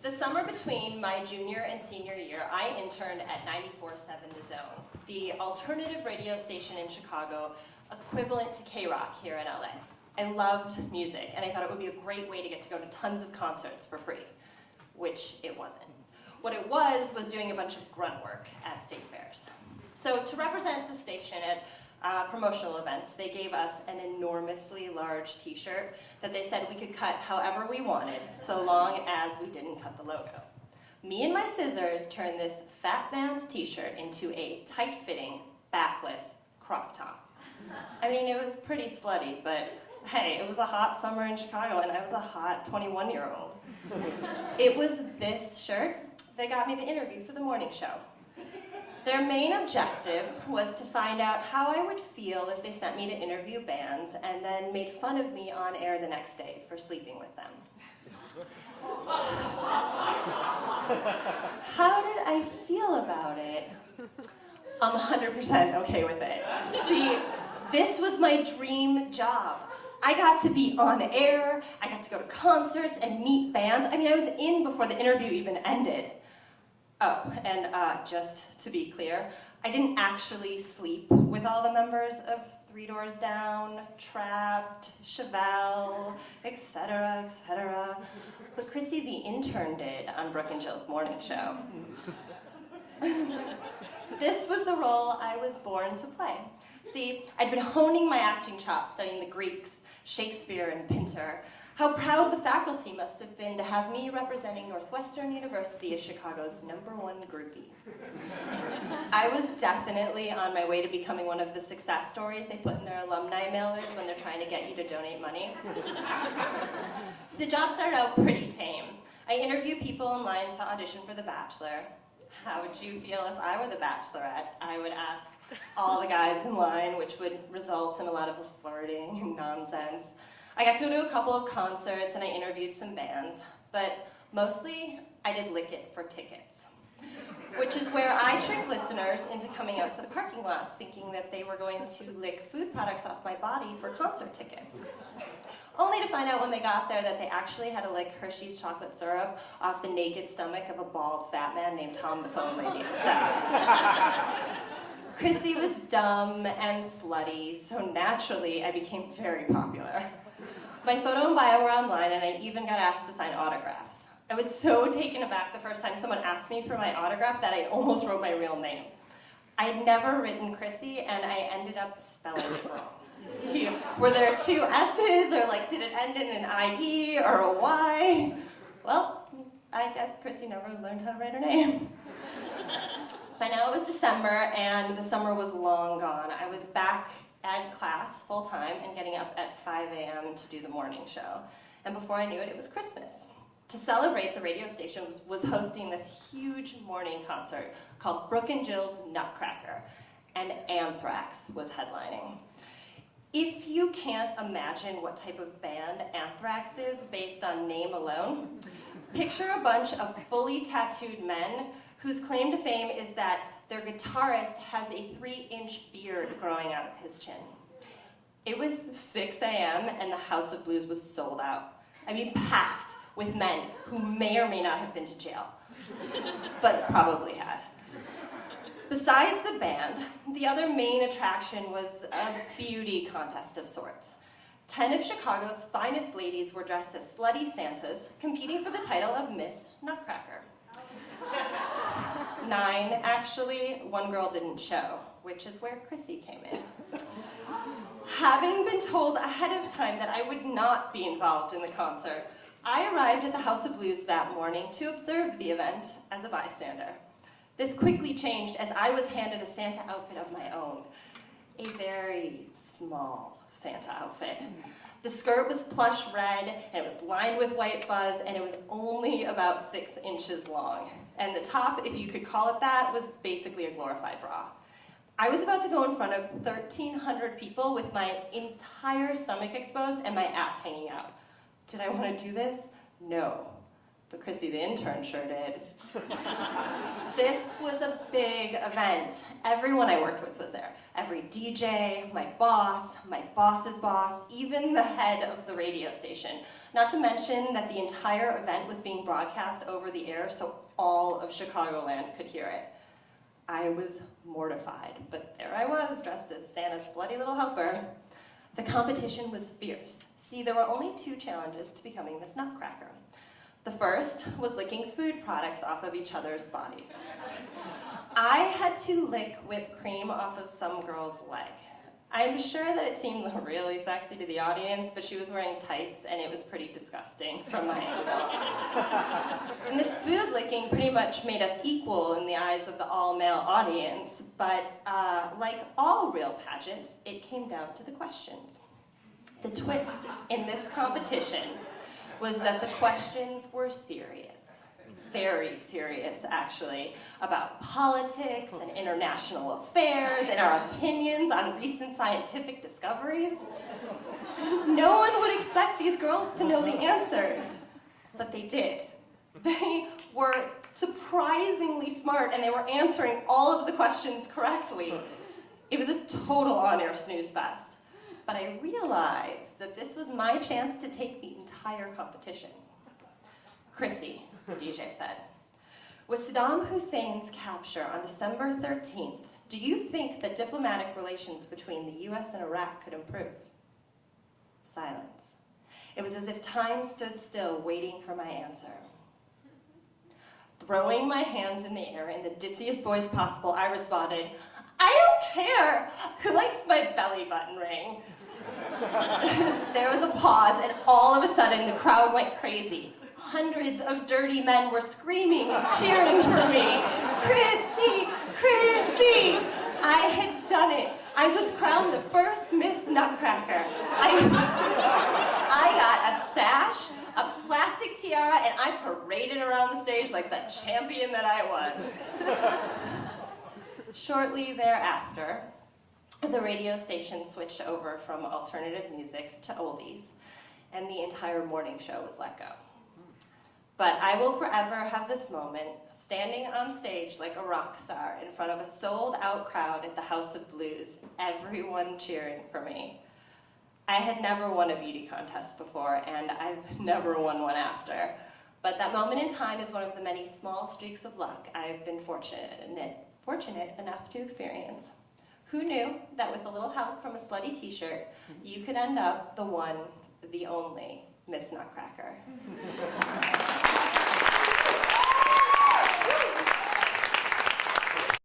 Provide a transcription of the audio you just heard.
The summer between my junior and senior year, I interned at 94.7 The Zone, the alternative radio station in Chicago, equivalent to K-Rock here in LA. I loved music, and I thought it would be a great way to get to go to tons of concerts for free, which it wasn't. What it was doing a bunch of grunt work at state fairs. So to represent the station at promotional events, they gave us an enormously large t-shirt that they said we could cut however we wanted, so long as we didn't cut the logo. Me and my scissors turned this fat man's t-shirt into a tight-fitting, backless crop top. I mean, it was pretty slutty, but hey, it was a hot summer in Chicago, and I was a hot 21-year-old. It was this shirt that got me the interview for the morning show. Their main objective was to find out how I would feel if they sent me to interview bands and then made fun of me on air the next day for sleeping with them. How did I feel about it? I'm 100% okay with it. See, this was my dream job. I got to be on air, I got to go to concerts and meet bands. I mean, I was in before the interview even ended. Oh, and just to be clear, I didn't actually sleep with all the members of Three Doors Down, Trapped, Chevelle, etc., etc. But Chrissy the intern did on Brooke and Jill's morning show. This was the role I was born to play. See, I'd been honing my acting chops, studying the Greeks, Shakespeare, and Pinter. How proud the faculty must have been to have me representing Northwestern University as Chicago's #1 groupie. I was definitely on my way to becoming one of the success stories they put in their alumni mailers when they're trying to get you to donate money. So the job started out pretty tame. I interviewed people in line to audition for The Bachelor. How would you feel if I were the Bachelorette? I would ask all the guys in line, which would result in a lot of flirting and nonsense. I got to go to a couple of concerts and I interviewed some bands, but mostly I did lick it for tickets, which is where I tricked listeners into coming out to parking lots thinking that they were going to lick food products off my body for concert tickets. Only to find out when they got there that they actually had to lick Hershey's chocolate syrup off the naked stomach of a bald fat man named Tom the Phone Lady instead. Chrissy was dumb and slutty, so naturally I became very popular. My photo and bio were online, and I even got asked to sign autographs. I was so taken aback the first time someone asked me for my autograph that I almost wrote my real name. I had never written Chrissy, and I ended up spelling it wrong. See, were there 2 S's, or like, did it end in an IE or a Y? Well, I guess Chrissy never learned how to write her name. By now it was December, and the summer was long gone. I was back at class full-time and getting up at 5 a.m. to do the morning show. And before I knew it, it was Christmas. To celebrate, the radio station was hosting this huge morning concert called Brooke and Jill's Nutcracker, and Anthrax was headlining. If you can't imagine what type of band Anthrax is based on name alone, picture a bunch of fully tattooed men whose claim to fame is that their guitarist has a 3-inch beard growing out of his chin. It was 6 a.m. and the House of Blues was sold out. I mean, packed with men who may or may not have been to jail, but probably had. Besides the band, the other main attraction was a beauty contest of sorts. 10 of Chicago's finest ladies were dressed as slutty Santas, competing for the title of Miss Nutcracker. 9, actually. 1 girl didn't show, which is where Chrissy came in. Having been told ahead of time that I would not be involved in the concert, I arrived at the House of Blues that morning to observe the event as a bystander. This quickly changed as I was handed a Santa outfit of my own, a very small Santa outfit. The skirt was plush red, and it was lined with white fuzz, and it was only about 6 inches long. And the top, if you could call it that, was basically a glorified bra. I was about to go in front of 1,300 people with my entire stomach exposed and my ass hanging out. Did I want to do this? No. but Chrissy the intern sure did. This was a big event. Everyone I worked with was there. Every DJ, my boss's boss, even the head of the radio station. Not to mention that the entire event was being broadcast over the air so all of Chicagoland could hear it. I was mortified, but there I was, dressed as Santa's slutty little helper. The competition was fierce. See, there were only 2 challenges to becoming Miss Nutcracker. The first was licking food products off of each other's bodies. I had to lick whipped cream off of some girl's leg. I'm sure that it seemed really sexy to the audience, but she was wearing tights and it was pretty disgusting from my angle. And this food licking pretty much made us equal in the eyes of the all-male audience, but like all real pageants, it came down to the questions. The twist in this competition was that the questions were serious. Very serious, actually, about politics and international affairs and our opinions on recent scientific discoveries. No one would expect these girls to know the answers, but they did. They were surprisingly smart, and they were answering all of the questions correctly. It was a total on-air snooze fest, but I realized that this was my chance to take the entire competition. Chrissy, the DJ said, with Saddam Hussein's capture on December 13th, do you think that diplomatic relations between the US and Iraq could improve? Silence. It was as if time stood still, waiting for my answer. Throwing my hands in the air in the ditziest voice possible, I responded, I don't care who likes my belly button ring. There was a pause, and all of a sudden the crowd went crazy. Hundreds of dirty men were screaming, cheering for me. Chrissy, Chrissy! I had done it. I was crowned the first Miss Nutcracker. I got a sash, a plastic tiara, and I paraded around the stage like the champion that I was. Shortly thereafter, the radio station switched over from alternative music to oldies, and the entire morning show was let go. But I will forever have this moment, standing on stage like a rock star in front of a sold-out crowd at the House of Blues, everyone cheering for me. I had never won a beauty contest before, and I've never won one after. But that moment in time is one of the many small streaks of luck I've been fortunate enough to experience. Who knew that with a little help from a slutty t-shirt, you could end up the one, the only Miss Nutcracker?